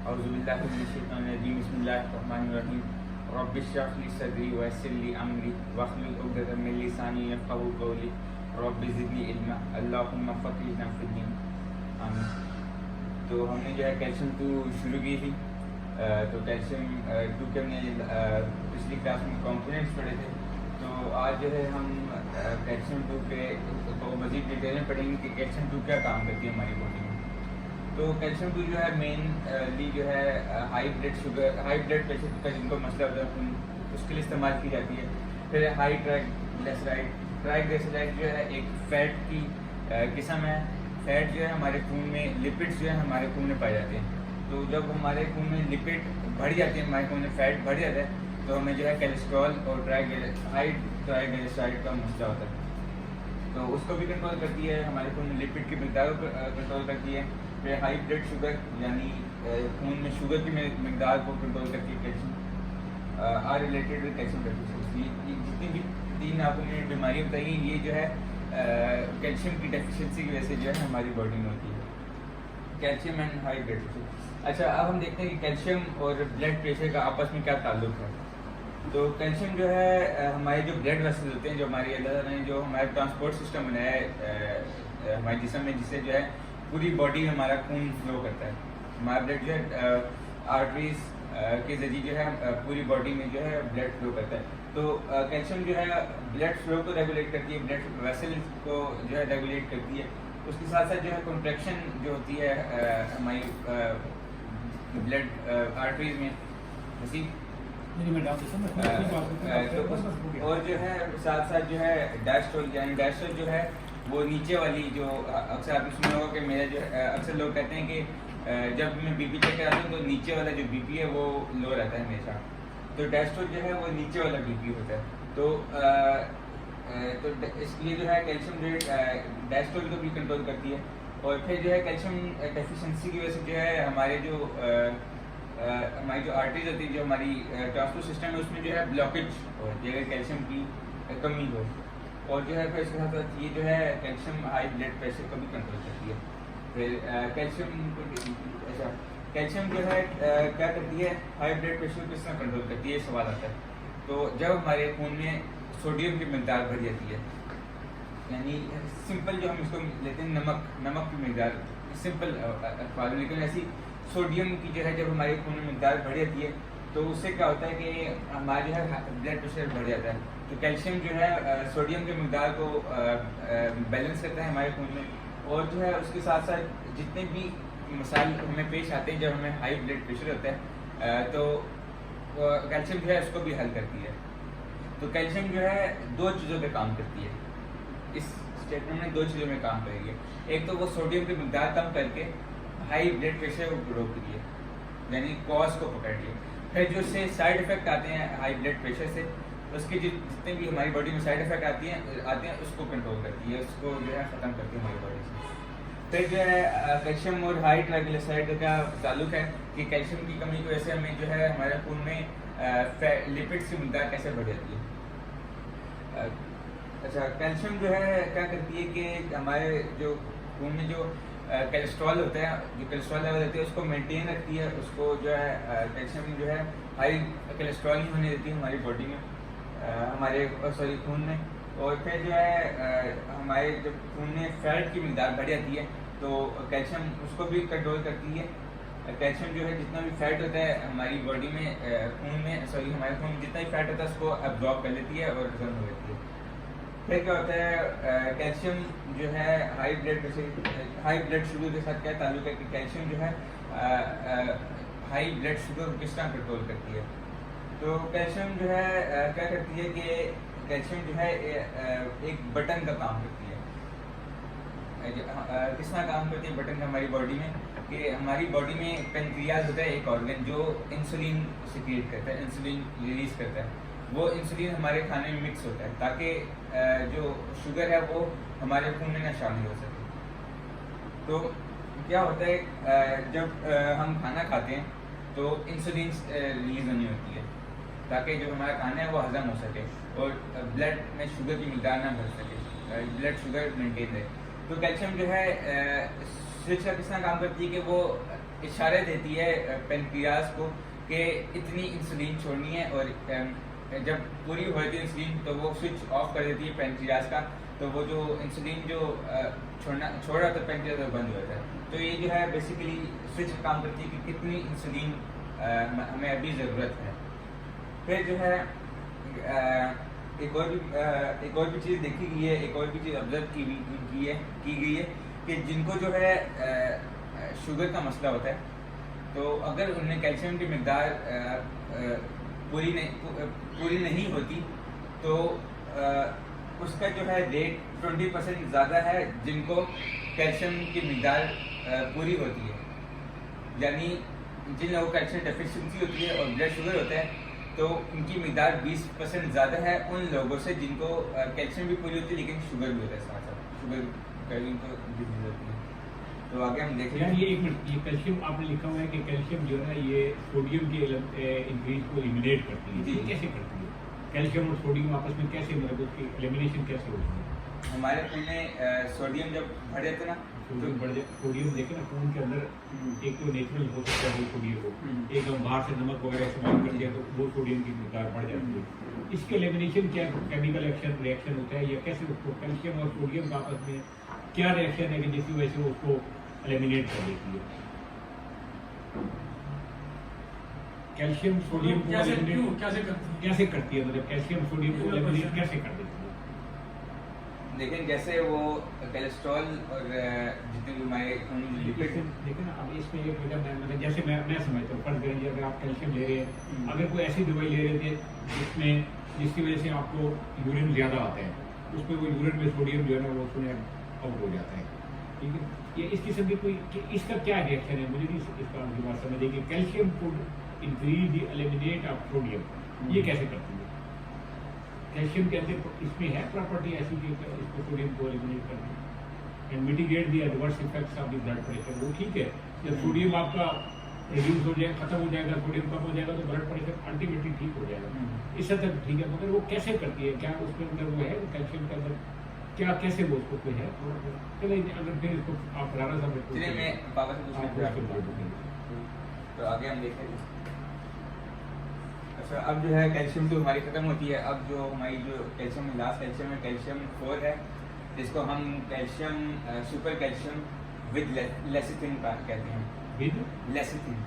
औज़ुबिल्लाहि बिस्मिल्लाहिर्रहमानिर्रहीम रब्बि इश्रह ली सदरी वयस्सिर ली अमरी वहलुल उक़दतम मिन लिसानी यफ़क़हू क़ौली रब्बि ज़िदनी इल्मा अल्लाहुम्मा फ़क़िहना फ़िद्दीन आमीन। तो हमने जो है कैल्शियम 2 शुरू की थी। तो कैल्शियम 2 के हमने पिछली क्लास में कंपोनेंट्स पढ़े थे। तो आज जो है हम कैल्शियम 2 के तो मज़ीद डिटेल में पढ़ेंगे कि कैल्शियम 2 क्या काम करती है हमारी बॉडी में। तो कैल्शियम 2 जो है मेनली जो है high blood sugar, high blood pressure का जिनको मसला होता है उसके लिए इस्तेमाल की जाती है। फिर हाई ट्राइग्लिसराइड, ट्राइग्लिसराइड जो है एक फ़ैट की किस्म है। फ़ैट जो है हमारे खून में, लिपिड्स जो है हमारे खून में पाए जाते हैं। तो जब हमारे खून में लिपिड बढ़ जाते हैं, हमारे खून में फ़ैट बढ़ जाता है तो हमें जो है कोलेस्ट्रॉल और हाई ट्राइग्लिसराइड का मसला होता है। तो उसको भी कंट्रोल करती है, हमारे खून में लिपिड की मकदार को कंट्रोल करती है। फिर हाई ब्लड शुगर यानी खून में शुगर की मकदार को कंट्रोल करती है calcium. Are related with calcium deficiency, जितनी भी 3 आपको मैंने बीमारी बताई ये जो है कैल्शियम की डेफिशिएंसी की वजह से जो है हमारी बॉडी में होती है, calcium and high blood pressure. अच्छा, अब हम देखते हैं कि कैल्शियम और ब्लड प्रेशर का आपस में क्या ताल्लुक है। तो कैल्शियम जो है हमारे जो ब्लड वेसल्स होते हैं, जो हमारी अल्लाह ताला ने जो हमारा ट्रांसपोर्ट सिस्टम बनाया है हमारे जिस्म में, जिससे जो है पूरी बॉडी में हमारा खून फ्लो करता है। हमारा ब्लड जो है आर्टरीज के जरिए जो है पूरी बॉडी में जो है ब्लड फ्लो करता है। तो कैल्शियम जो है ब्लड फ्लो को रेगुलेट करती है, ब्लड वेसल्स को जो है रेगुलेट करती है। उसके साथ साथ जो है कंट्रैक्शन जो होती है हमारी ब्लड आर्टरीज में उसी और जो है साथ साथ जो है डायस्टोल, यानी डायस्टोल जो है वो नीचे वाली जो अक्सर आपने सुना होगा कि मेरा जो अक्सर लोग कहते हैं कि जब मैं बीपी चेक कराता हूँ तो नीचे वाला जो बीपी है वो लो रहता है हमेशा। तो डायस्टोल जो है वो नीचे वाला बीपी होता है। तो इसलिए जो है कैल्शियम जो है डायस्टोल को भी कंट्रोल करती है। और फिर जो है कैल्शियम डेफिशिएंसी की वजह से जो है हमारी जो आर्टरीज होती है, जो हमारी ट्रांसपोर्ट सिस्टम है उसमें जो है ब्लॉकेज हो, जगह कैल्शियम की कमी हो। और जो है फिर इसके साथ साथ ये जो है कैल्शियम हाई ब्लड प्रेशर को भी कंट्रोल करती है। फिर कैल्शियम जो है क्या करती है, हाई ब्लड प्रेशर को किस तरह कंट्रोल करती है, सवाल आता है। तो जब हमारे खून में सोडियम की मकदार बढ़ जाती है, यानी सिंपल जो हम इसको लेते हैं नमक की मकदार, सिंपल अल्फाज में, लेकिन ऐसी सोडियम की जो है जब हमारे खून में मकदार बढ़ जाती है तो उससे क्या होता है कि हमारा जो है ब्लड प्रेशर बढ़ जाता है। तो कैल्शियम जो है सोडियम की मकदार को बैलेंस करता है हमारे खून में। और जो है उसके साथ साथ जितने भी मसाइल हमें पेश आते हैं जब हमें हाई ब्लड प्रेशर होता है तो कैल्शियम जो है उसको भी हल करती है। तो कैल्शियम जो है 2 चीज़ों पे काम करती है, इस स्टेटमेंट में 2 चीज़ों में काम करेगी। एक तो वो सोडियम की मकदार कम करके हाई ब्लड प्रेशर को रोक रही है, यानी कॉज को पकड़ रही है। फिर जो से साइड इफेक्ट आते हैं हाई ब्लड प्रेशर से, उसके जितने भी हमारी बॉडी में साइड इफेक्ट आते हैं उसको कंट्रोल करती है, उसको जो है ख़त्म करती है हमारी बॉडी से। फिर जो है कैल्शियम और हाई ट्राइग्लिसराइड का क्या ताल्लुक है कि कैल्शियम की कमी की वजह से हमें जो है हमारे खून में लिपिड्स की मकदार कैसे बढ़ जाती है। अच्छा, कैल्शियम जो है क्या करती है कि हमारे जो खून में जो कोलेस्ट्रॉल होता है, जो कोलेस्ट्रॉल लेवल होती है उसको मेंटेन रखती है। उसको जो है कैल्शियम जो है हाई कोलेस्ट्रॉल नहीं होने देती है हमारी बॉडी में, हमारे खून में। और फिर जो है हमारे जब खून में फैट की मकदार बढ़ जाती है तो कैल्शियम उसको भी कंट्रोल करती है। कैल्शियम जो है जितना भी फैट होता है हमारी बॉडी में हमारे खून में जितना भी फैट होता है उसको एब्जॉर्ब कर लेती है और रिजर्व हो लेती है। फिर क्या होता है कैल्शियम जो है हाई ब्लड शुगर के साथ क्या ताल्लुक है कि कैल्शियम जो है हाई ब्लड शुगर किस तरह कंट्रोल करती है। तो कैल्शियम जो है क्या करती है कि कैल्शियम जो है एक बटन का काम करती है। किस तरह काम करती है बटन हमारी बॉडी में कि हमारी बॉडी में पेनक्रियाज होता है एक ऑर्गन जो इंसुलिन सिक्रिएट करता है, इंसुलिन रिलीज करता है। वो इंसुलिन हमारे खाने में मिक्स होता है ताकि जो शुगर है वो हमारे खून में ना शामिल हो सके। तो क्या होता है जब हम खाना खाते हैं तो इंसुलिन रिलीज होनी होती है ताकि जो हमारा खाना है वो हजम हो सके और ब्लड में शुगर की मकदार ना बढ़ सके, ब्लड शुगर मेंटेन रहे। तो कैल्शियम जो है स्विच का किस तरह काम करती है कि वो इशारा देती है पेनक्रियाज को कि इतनी इंसुलिन छोड़नी है, और जब पूरी हो जाती है इंसुलिन तो वो स्विच ऑफ कर देती है पेनक्रियाज का, तो वो जो इंसुलिन जो छोड़ रहा था पेनक्रियाज वो बंद हो जाता है। तो ये जो है बेसिकली स्विच काम करती है कि कितनी इंसुलिन हमें अभी ज़रूरत है। फिर जो है एक और भी चीज़ देखी गई है, एक और भी चीज़ ऑब्जर्व की गई है कि जिनको जो है शुगर का मसला होता है, तो अगर उनमें कैल्शियम की मकदार पूरी नहीं होती तो उसका जो है रेट 20% ज़्यादा है जिनको कैल्शियम की मकदार पूरी होती है। यानी जिन लोगों को कैल्शियम डेफिशिएंसी होती है और ब्लड शुगर होता है, तो उनकी मकदार 20% ज़्यादा है उन लोगों से जिनको कैल्शियम भी पूरी होती है लेकिन शुगर भी होता है साथ साथ, शुगर की तो डिजीज होती है। तो आगे हम देखें ये कैल्शियम आपने लिखा हुआ है कि कैल्शियम जो है ना ये सोडियम के इंक्रीज को एलिमिनेट करती है, ये कैसे करती है? कैल्शियम और सोडियम आपस में कैसे, मतलब उसकी एलिमिनेशन कैसे होती है? हमारे खून में सोडियम जब बढ़ जाता है ना, सोडियम देखे ना खून के अंदर एक तो नेचुरल हो सकता है वो सोडियम को, एक हम बाहर से नमक वगैरह इस्तेमाल कर दिया तो वो सोडियम की मकदार बढ़ जाती है। इसके एलिमिनेशन क्या केमिकल रिएक्शन होता है, या कैसे उसको कैल्शियम और सोडियम का आपस में क्या रिएक्शन है कि जिसकी वजह से उसको एलिमिनेट कर देती है? कैल्शियम सोडियम को कैसे करती है, मतलब कैल्शियम सोडियम को एलिमिनेट कैसे कर देती है? लेकिन जैसे वो कोलेस्ट्रॉल और जितने भी हमारे लिपिड देखिए ना, अब इसमें एक मतलब जैसे मैं समझता हूँ, फर्स्ट करेंगे अगर आप कैल्शियम ले रहे हैं, अगर कोई ऐसी दवाई ले रहे थे जिसकी वजह से आपको यूरिन ज़्यादा आता है, उसमें वो यूरिन में सोडियम जो है ना वो उसमें आउट हो जाता है, ठीक है? ये इस किस्म की कोई इसका क्या रिएक्शन है, मुझे भी इसका आपकी बात समझ है कि calcium food increase the eliminate of sodium, ये कैसे करती है? कैल्शियम के अंदर इसमें है प्रॉपर्टी ऐसी कि इसको सोडियम को एलिमिनेट करना and mitigate the adverse effects of the blood pressure, वो ठीक है। जब सोडियम आपका रिड्यूस हो जाएगा, खत्म हो जाएगा, सोडियम कम हो जाएगा तो ब्लड प्रेशर अल्टीमेटली ठीक हो जाएगा, इससे तक ठीक है। मगर वो कैसे करती है, क्या उसके अंदर वो है कैल्शियम के अंदर क्या, कैसे वो उसको कोई है? चलिए अगर फिर इसको आप बराबर चलिए मैं पापा से तो आगे हम देखेंगे। अच्छा, अब जो है कैल्शियम तो हमारी खत्म होती है। अब जो हमारी जो कैल्शियम लास्ट कैल्शियम है, कैल्शियम 4 है, जिसको हम calcium super calcium with lecithin कहते हैं। विद लेसिथिन,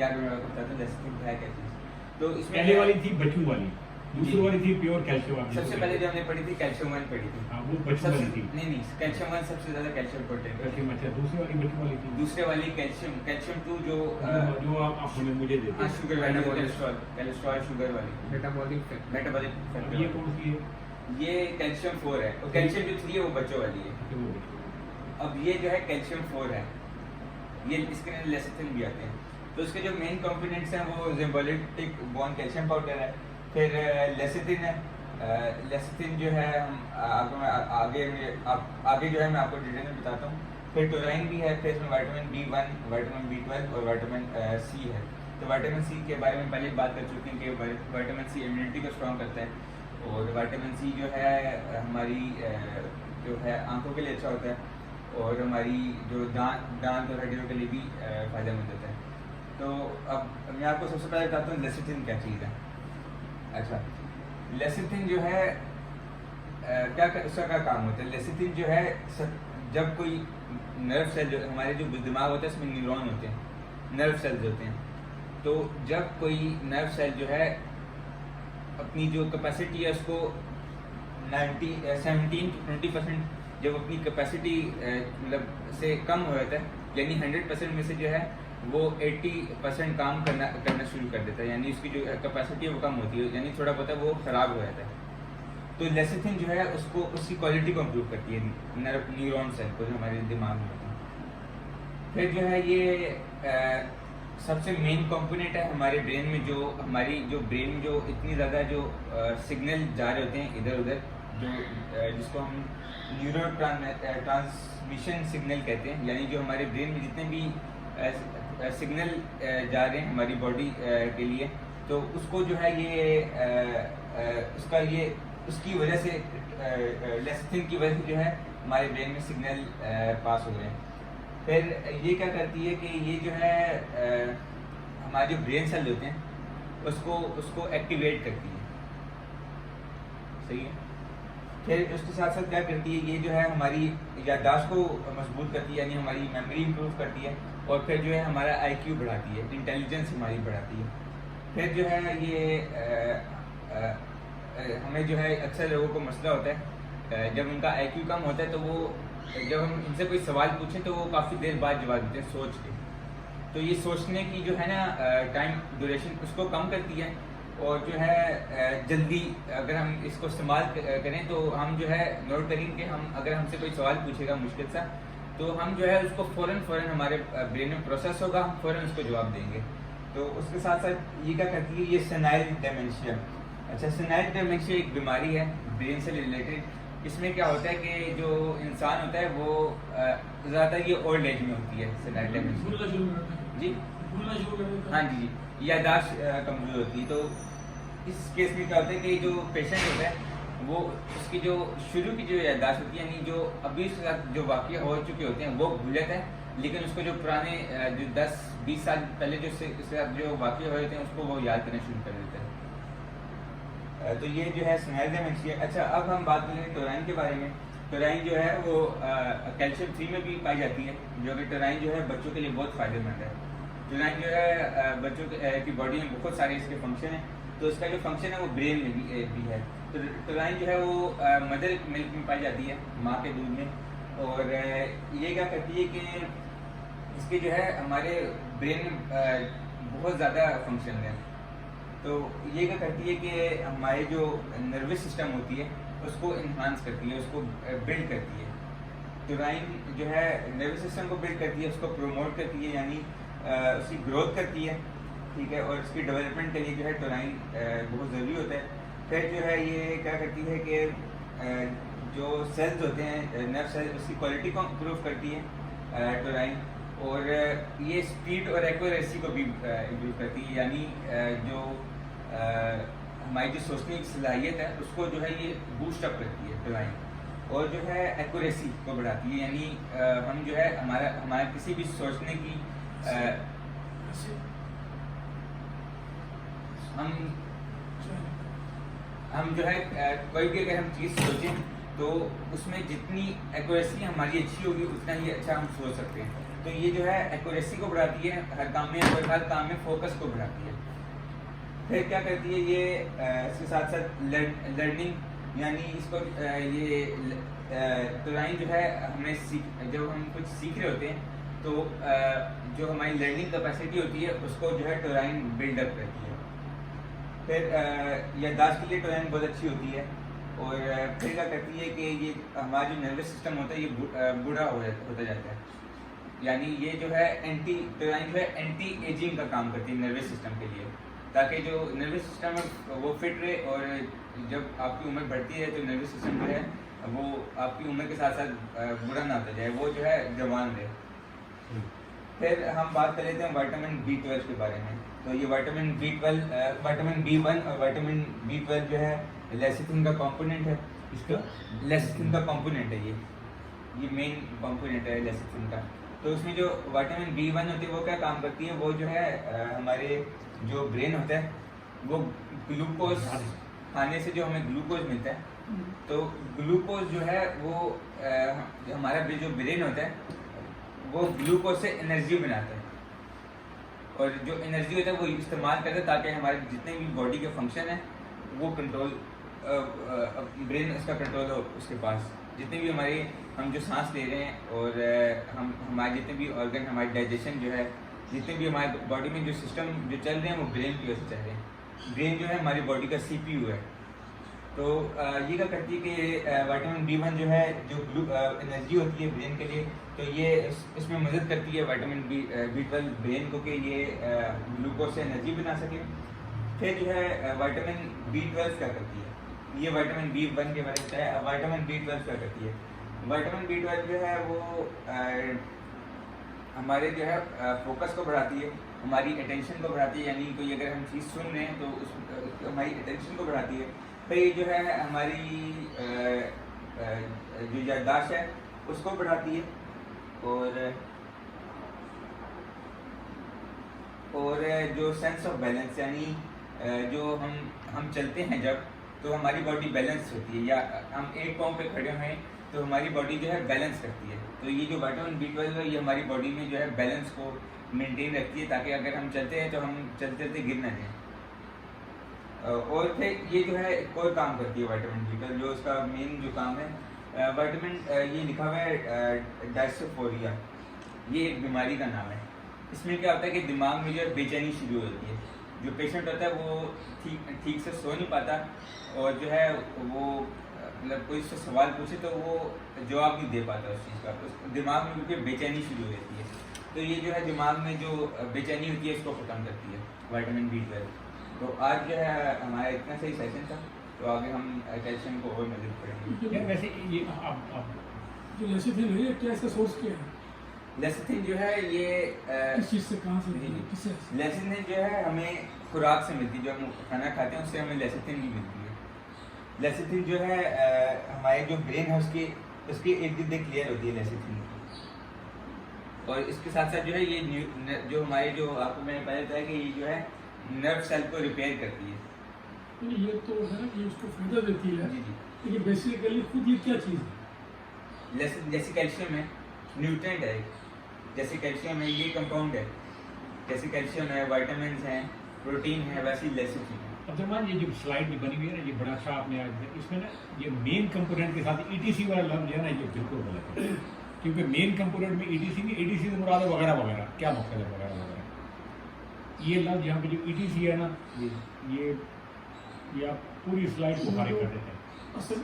यार मैं आपको बताता हूँ लेसिथिन है क्या चीज़। तो इसमें पहले वाली थी बचू वाली, दूसरी वाली थी प्योर कैल्शियम। सबसे पहले जो हमने पढ़ी थी कैल्शियम 1 पढ़ी थी। हाँ, वो बचू वाली थी। नहीं, कैल्शियम 1 सबसे ज्यादा कैल्शियम कंटेंट है। कैल्शियम, अच्छा, दूसरी वाली बचू वाली थी। दूसरे वाली कैल्शियम 2 जो आप हमें मुझे देते हैं, शुगर वाली, कोलेस्ट्रॉल शुगर वाली, मेटाबॉलिक। ये कौन सी है? ये कैल्शियम 4 है, और कैल्शियम जो 3 है वो बच्चों वाली है। अब ये जो है कैल्शियम 4 है, ये इसके अंदर लेसिथिन भी आते हैं। तो इसके जो मेन कंपोनेंट्स हैं वो जिम्बोलिटिक बॉन्ड कैल्शियम पाउडर है, फिर लेसिथिन है। लेसिथिन जो है हम आगे जो है मैं आपको डिटेल में बताता हूँ। फिर टोराइन भी है, फिर इसमें विटामिन B1, विटामिन B12 और विटामिन C है। तो विटामिन C के बारे में पहले बात कर चुके हैं कि विटामिन C इम्यूनिटी को स्ट्रॉन्ग करता है, और विटामिन C जो है हमारी जो है आंखों के लिए अच्छा होता है, और हमारी जो दांत और हड्डियों के लिए भी फ़ायदेमंद होता है। तो अब मैं आपको सबसे पहले बताता हूँ लेसिथिन क्या चीज़ है। अच्छा, लेसिथिन जो है उसका क्या काम होता है? लेसिथिन जो है जब कोई नर्व सेल, जो हमारे जो दिमाग होता है उसमें न्यूरॉन होते हैं, नर्व सेल्स होते हैं। तो जब कोई नर्व सेल जो है अपनी जो कैपेसिटी है उसको 17 to 20% जब अपनी कैपेसिटी मतलब से कम हो जाता है, यानी 100% में से जो है वो 80% काम करना शुरू कर देता है, यानी उसकी जो कैपेसिटी है वो कम होती है, यानी थोड़ा बहुत वो ख़राब हो जाता है। तो लेसिथिन जो है उसको उसकी क्वालिटी को इम्प्रूव करती है न्यूरॉन सेल को जो हमारे दिमाग में होते हैं। फिर जो है ये सबसे मेन कंपोनेंट है हमारे ब्रेन में, जो हमारी जो ब्रेन में जो इतनी ज़्यादा जो सिग्नल जा रहे होते हैं इधर उधर, जो जिसको हम न्यूरो ट्रांसमिशन सिग्नल कहते हैं, यानी जो हमारे ब्रेन में जितने भी सिग्नल जा रहे हैं हमारी बॉडी के लिए, तो उसको जो है ये उसकी वजह से लेसिथिन की वजह से जो है हमारे ब्रेन में सिग्नल पास हो रहे हैं। फिर ये क्या करती है कि ये जो है हमारे जो ब्रेन सेल होते हैं उसको उसको एक्टिवेट करती है, सही है। फिर उसके साथ साथ क्या करती है, ये जो है हमारी याददाश्त को मजबूत करती है, यानी हमारी मेमोरी इंप्रूव करती है, और फिर जो है हमारा आईक्यू बढ़ाती है, इंटेलिजेंस हमारी बढ़ाती है। फिर जो है ये हमें जो है अक्सर लोगों को मसला होता है जब उनका आईक्यू कम होता है, तो वो जब हम इनसे कोई सवाल पूछें तो वो काफ़ी देर बाद जवाब देते हैं सोच के। तो ये सोचने की जो है ना टाइम ड्यूरेशन उसको कम करती है, और जो है जल्दी अगर हम इसको इस्तेमाल करें तो हम जो है नोट करेंगे कि हम अगर हमसे कोई सवाल पूछेगा मुश्किल सा, तो हम जो है उसको फ़ौरन हमारे ब्रेन में प्रोसेस होगा, हम फ़ौरन उसको जवाब देंगे। तो उसके साथ साथ ये क्या करती है, ये सेनाइल डेमेंशिया। अच्छा, सेनाइल डेमेंशिया एक बीमारी है ब्रेन से रिलेटेड। इसमें क्या होता है कि जो इंसान होता है वो ज़्यादातर ये ओल्ड एज में होती है सेनाइल डेमेंशिया जी, हाँ जी, याददाश्त कमज़ोर होती है। तो इस केस में क्या होता है कि जो पेशेंट होता है वो उसकी जो शुरू की जो याददाश्त होती है, यानी जो अभी उसके साथ जो वाक़या हो चुके होते हैं वो भूल जाता है, लेकिन उसको जो पुराने जो 10-20 साल पहले जो उसके साथ जो वाक़या हुए होते हैं उसको वो याद करना शुरू कर देता है। तो ये जो है सेनाइल डेमेंशिया। अच्छा, अब हम बात करें टोराइन के बारे में। टोराइन जो है वो कैल्शियम 3 में भी पाई जाती है, जो कि टोराइन जो है बच्चों के लिए बहुत फ़ायदेमंद है। टोराइन जो है बच्चों की बॉडी में बहुत सारे इसके फंक्शन हैं, तो इसका जो फंक्शन है वो ब्रेन में भी है। तो टोराइन जो है वो मदर मिल्क में पाई जाती है, माँ के दूध में, और ये क्या करती है कि इसके जो है हमारे ब्रेन में बहुत ज़्यादा फंक्शन है। तो ये क्या करती है कि हमारे जो नर्वस सिस्टम होती है उसको इन्हांस करती है, उसको बिल्ड करती है। टोराइन जो है नर्वस सिस्टम को बिल्ड करती है, उसको प्रमोट करती है, यानी उसकी ग्रोथ करती है, ठीक है, और इसकी डेवलपमेंट के लिए जो है टोराइन बहुत ज़रूरी होता है। फिर जो है ये क्या करती है कि जो सेल्स होते हैं नर्व सेल, उसकी क्वालिटी को इम्प्रूव करती है टोराइन, और ये स्पीड और एक्यूरेसी को भी इम्प्रूव करती है, यानी जो हमारी जो सोचने की सलाहियत है उसको जो है ये बूस्ट अप करती है टोराइन, और जो है एक्यूरेसी को बढ़ाती है, यानी हम जो है हमारा किसी भी सोचने की हम जो है कोई भी अगर हम चीज़ सोचें तो उसमें जितनी एक्यूरेसी हमारी अच्छी होगी उतना ही अच्छा हम सोच सकते हैं। तो ये जो है एक्यूरेसी को बढ़ाती है हर काम में, और हर काम में फोकस को बढ़ाती है। फिर क्या करती है ये इसके साथ साथ लर्निंग, यानी इसको ये टोराइन जो है हमें जब हम कुछ सीख रहे होते हैं तो जो हमारी लर्निंग कैपेसिटी होती है उसको जो है टोराइन बिल्डअप करती है। फिर याददाश्त के लिए टोराइन बहुत अच्छी होती है, और फिर क्या करती है कि ये हमारा जो नर्वस सिस्टम होता है ये बूढ़ा होता जाता है, यानी ये जो है टोराइन जो है एंटी एजिंग का काम करती है नर्वस सिस्टम के लिए, ताकि जो नर्वस सिस्टम है वो फिट रहे, और जब आपकी उम्र बढ़ती है तो नर्वस सिस्टम जो है वो आपकी उम्र के साथ साथ बुरा ना होता जाए, वो जो है जवान रहे। फिर हम बात कर लेते हैं विटामिन B12 के बारे में। तो ये विटामिन B1 और विटामिन B12 जो है लेसिथिन का कंपोनेंट है, इसका लेसिथिन का कंपोनेंट है, ये मेन कंपोनेंट है लेसिथिन का। तो उसमें जो विटामिन B1 होती है वो क्या काम करती है, वो जो है हमारे जो ब्रेन होता है वो ग्लूकोज खाने से जो हमें ग्लूकोज मिलता है, तो ग्लूकोज जो है वो हमारा जो ब्रेन होता है वो ग्लूकोज से एनर्जी बनाता है, और जो एनर्जी होता है वो इस्तेमाल करता है ताकि हमारे जितने भी बॉडी के फंक्शन हैं वो कंट्रोल ब्रेन उसका कंट्रोल हो उसके पास। जितने भी हमारे हम जो सांस ले रहे हैं और हमारे जितने भी ऑर्गन, हमारे डाइजेशन जो है, जितने भी हमारे बॉडी में जो सिस्टम जो चल रहे हैं वो ब्रेन की वजह से चल रहे हैं। ब्रेन जो है हमारी बॉडी का CPU है। तो ये क्या करती है कि विटामिन B1 जो है जो एनर्जी होती है ब्रेन के लिए, तो ये इसमें मदद करती है विटामिन B12 ब्रेन को कि ये ग्लूकोज से एनर्जी बना सके। फिर जो है विटामिन B12 क्या करती है, ये विटामिन B1 के बारे में विटामिन B12 क्या करती है। विटामिन B12 जो है वो हमारे जो है फोकस को बढ़ाती है, हमारी अटेंशन को बढ़ाती है, यानी कोई अगर हम चीज़ सुन रहे हैं तो उस हमारी अटेंशन को बढ़ाती है। फिर ये जो है हमारी जो याददाश्त है उसको बढ़ाती है, और और जो सेंस ऑफ बैलेंस, यानी जो हम चलते हैं जब, तो हमारी बॉडी बैलेंस होती है, या हम एक पाँव पे खड़े हैं तो हमारी बॉडी जो है बैलेंस करती है। तो ये जो विटामिन B12 है ये हमारी बॉडी में जो है बैलेंस को मेंटेन रखती है, ताकि अगर हम चलते हैं तो हम चलते चलते गिर ना जाए। और फिर ये जो है एक और काम करती है विटामिन B12, जो उसका मेन जो काम है विटामिन, ये लिखा हुआ है डायस्फोरिया, ये एक बीमारी का नाम है। इसमें क्या होता है कि दिमाग में जो है बेचैनी शुरू हो जाती है, जो पेशेंट होता है वो ठीक से सो नहीं पाता, और जो है वो मतलब कोई उससे सवाल पूछे तो वो जवाब नहीं दे पाता उस चीज़ का, तो दिमाग में बिल्कुल बेचैनी शुरू हो जाती है। तो ये जो है दिमाग में जो बेचैनी होती है इसको ख़त्म करती है विटामिन B12। तो आज जो है हमारा इतना सही सेशन था, तो आगे हम कैल्शियम को और मदद करेंगे। यार वैसे ये आप जो लेसिथिन है क्या, इसका सोर्स क्या है? लेसिथिन जो है ये किस चीज़ से, कहाँ से, किससे? लेसिथिन जो है हमें खुराक से मिलती है, जो हम खाना खाते हैं उससे हमें लेसिथिन भी मिलती है। लेसिथिन जो है हमारे जो ब्रेन है उसके इर्द गिर्द क्लियर होती है लेसिथिन, और इसके साथ साथ जो है ये जो हमारे जो आपको मैंने पहले बताया कि ये जो है नर्व सेल को रिपेयर करती है। नहीं, ये तो है कि उसको फायदा देती है, जी जी। लेकिन बेसिकली खुद ये क्या चीज़ है? जैसे कैल्शियम है, न्यूट्रेंट है, जैसे कैल्शियम है ये कंपाउंड है, जैसे कैल्शियम है, विटामिन हैं, प्रोटीन है, वैसे ही लेसिथिन है। अब जमान ये जो स्लाइड में बनी हुई है ना, ये बड़ा अच्छा आपने आज इसमें ना ये मेन कंपोनेंट के साथ ETC वाला लफ्ज जो है ना, ये बिल्कुल गलत है। क्योंकि मेन कंपोनेंट में ETC नहीं, ETC से मुराद है वगैरह वगैरह, क्या मकसद है वगैरह वगैरह। ये लफ्ज यहाँ पे जो ETC है ना, ये आप पूरी स्लाइड को खारिज कर देते हैं। असल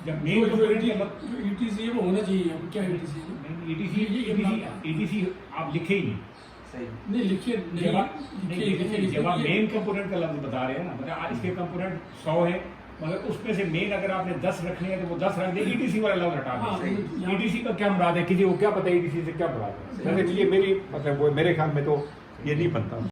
जब मेन कंपोनेंट का लफ्ज जो ETC है वो होना चाहिए, अब क्या ETC है? ETC आप लिखे ही नहीं। सही। नहीं लिखिए, जब आप मेन कंपोनेंट का लफ्ज बता रहे हैं ना, मतलब इसके कंपोनेंट 100 है, मगर उसमें से मेन अगर आपने 10 रखने हैं तो वो 10 रख दे, ETC वाला लफ्ज हटा दें। ETC का क्या मुराद है, किसी को क्या पता ETC से क्या मुराद है? ये मेरी मतलब वो मेरे ख्याल में तो ये नहीं बनता।